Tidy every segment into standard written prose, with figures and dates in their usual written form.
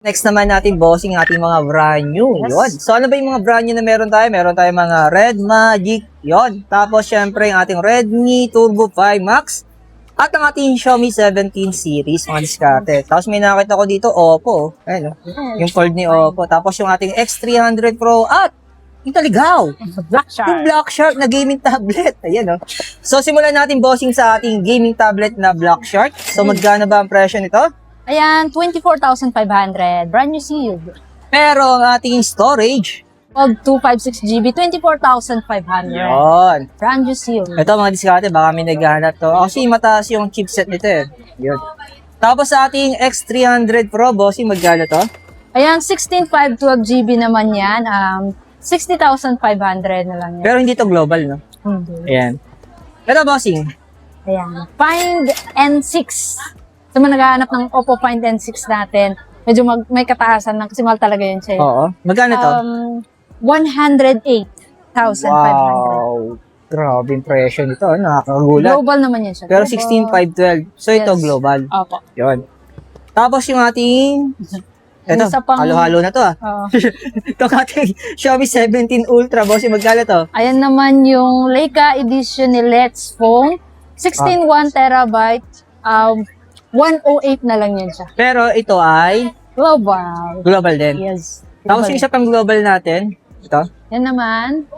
Next naman natin, bossing, ating mga brand new. Yes. Yun. So, ano ba yung mga brand new na meron tayo? Meron tayo mga Red Magic. Yun. Tapos, syempre, yung ating Redmi Turbo 5 Max. At ang ating Xiaomi 17 series, mga diskarte. Tapos, may nakita ko dito, Oppo. Ayun, yung fold ni Oppo. Tapos, yung ating X300 Pro. At, yung taligaw. Black Shark. Yung Black Shark na gaming tablet. Ayan, oh. So, simulan natin, bossing, sa ating gaming tablet na Black Shark. So, magkano ba ang presyo nito? Ayan, 24,500. Brand new sealed. Pero ang ating storage, Pag 256GB, 24,500. yun. Brand new sealed. Ito mga diskarte, baka may naghahanap to. Kasi mataas yung chipset nito eh. Yun. Tapos sa ating X300 Pro, bossing, magkano to? Ayan, 16,512GB naman yan. 60,500 na lang yan. Pero hindi to global, no? Hindi. Ayan. Ito, bossing. Ayan. Find N6. Sa mga naghahanap ng Oppo Find N6 natin, medyo may kataasan ng kasi mahal talaga yun siya. Oo. Magkano to? 108,500. Wow. Grabe yung presyo nito. Nakakagulat. Global naman yan siya. Pero Global. 16,512. So ito, Yes. global. Opo. Yun. Tapos yung ating... Ito, Isa pang- halo-halo na to ah. Oo. Itong ating Xiaomi 17 Ultra, bossing, magkano to? Ayan naman yung Leica edition ni Let's Phone. 16 1TB. 108 na lang yan siya. Pero ito ay Global. global din. Yes. Tapos yung isa pang global natin, ito, Yan naman.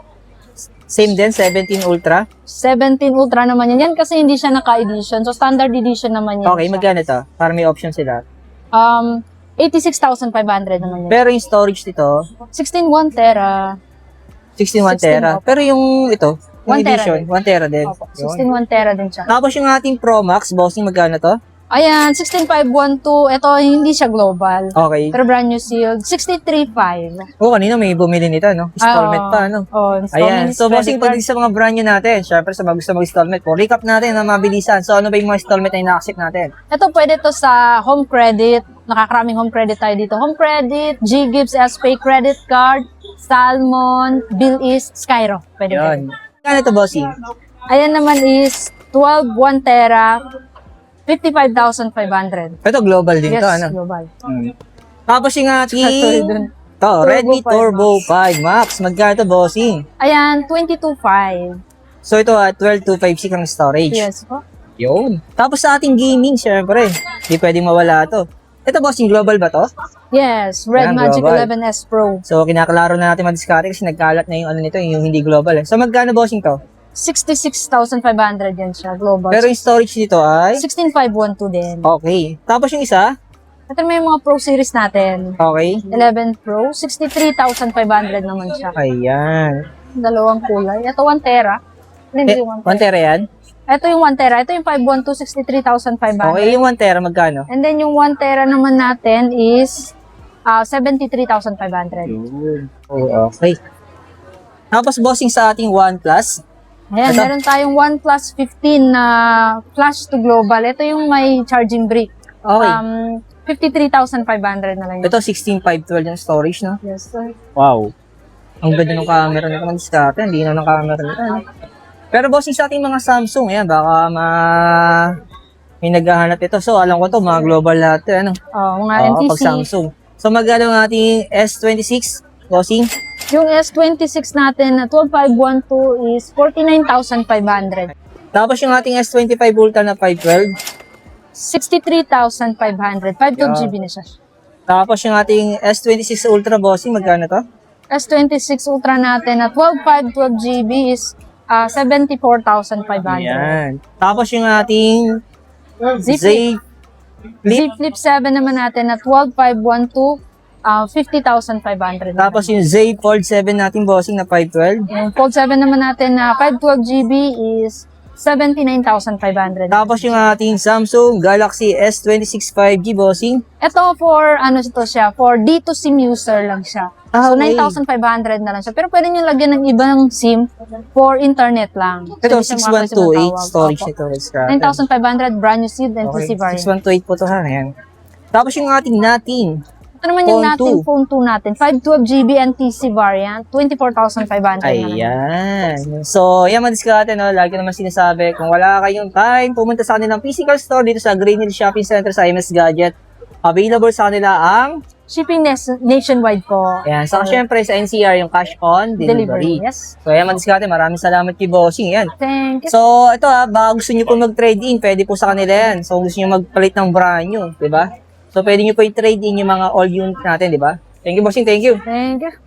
same din, 17 Ultra. 17 Ultra naman yan. Yan kasi hindi siya naka-edition. So, standard edition naman yan. Okay, siya. magkano to? Para may option sila. 86,500 naman yan. Pero yung storage nito, 16 1TB. 61 tera. opo. Pero yung ito, yung 1 tera edition, din. 1 tera din. Opo, Yun. 16 1TB din siya. Tapos yung ating Pro Max, bossing, magkano to? Ayan, 16,512. Ito, hindi siya global. Okay. Pero brand new sealed. 63,500. Kanina may bumili nito, no? Installment pa, no? Oh, Ayan. installment So, is bossing, credit pag sa mga brand new natin, syempre sa mga gusto mag-installment po, recap natin na mabilisan. So, ano ba yung mga installment na ina-accept natin? Ito pwede to sa home credit. Nakakaraming home credit tayo dito. Home credit, G-Gibbs, SPay credit card, Salmon, Bill-East, Skyro. Pwede. Yun. Ano to, bossing? Ayan naman is 12 1TB, 55,500. Ito, global din Yes, to, ano? global. Tapos yung Sorry ating dun. Redmi 5 Turbo 5 Max. Magkano to, bossing? Ayan, 22,500. So ito, 12,256 ang storage. Yes po. Yun. Tapos sa ating gaming, syempre, hindi pwedeng mawala to. Ito, bossing, global ba to? Yes, Red Ayan, Magic global. 11S Pro. So, kinaklaro na natin madiskarte kasi nagkalat na yung ano nito, yung hindi global eh. So, magkano, bossing, to? 66,500 yan siya, global. Pero yung storage nito ay... 16,512 din. Okay. Tapos yung isa? Ito may mga Pro series natin. Okay. 11 Pro, 63,500 naman siya. Ayan. Dalawang kulay. Ito 1TB. Hindi yung 1TB. 1 tera yan? Ito yung 1TB. Ito yung 512, 63,500. Okay, yung 1 tera, magkano? And then yung 1TB naman natin is 73,500. Yun. Oh, okay. Tapos, bossing, sa ating OnePlus. Ayan, Ito? meron tayong OnePlus 15 na flash to global. Ito yung may charging brick. Okay. 53,500 na lang yun. Ito, 16,512 yung storage, no? Yes, sir. Wow. Ang ganda ng camera nito, madiskarte. Hindi na ng camera nito. Pero, bossing, sa ating mga Samsung, ayan, baka may naghahanap ito. So, alam ko to, mga global lahat, ano? Oh, mga Oo, NTC. pag Samsung. So, magkano ang ating S26, bossing? Yung S26 natin na 12512 is 49,500. Tapos yung ating S25 Ultra na 512. 63,500. 52GB na siya. Tapos yung ating S26 Ultra, bossing, magkano to? S26 Ultra natin na 12GB is 74,500. Ayan. Tapos yung ating Z Z Z Flip 7 naman natin na 12512, 50,500. Tapos yung Z Fold 7 natin, bossing, na 512. Yung Fold 7 naman natin na 512GB is 79,500. Tapos yung ating Samsung Galaxy S26 5G, bossing. Ito for, ano ito siya, for D2 SIM user lang siya. So, Okay. 9,500 na lang siya. Pero pwede nyo lagyan ng ibang SIM for internet lang. Ito, So, hindi siya mga 6128 tawag. storage Opo. nito. Let's grab. 9,500 brand new seed and Okay, PC variant. 6128 po to, ha. Ayan. Tapos yung ating natin. Ito naman yung Phone natin 2. phone 2 natin. 512GB NTC variant, 24,500 na lang. Ayan. So, yan mga diskarte, no? Lagi ko naman sinasabi, kung wala kayong time, pumunta sa kanilang physical store dito sa Green Hill Shopping Center sa MS Gadget. Available sa kanila ang Shipping nationwide po. Ayan. So, syempre sa NCR yung cash on delivery. Yes. So, ayan, madiskarte. Maraming salamat kay Bossing. Yan. Thank you. So, ito baka gusto nyo po mag-trade in, pwede po sa kanila yan. So, gusto nyo magpalit ng brand nyo, di ba? So, pwede nyo po i-trade in yung mga all unit natin, di ba? Thank you, Bossing. Thank you. Thank you.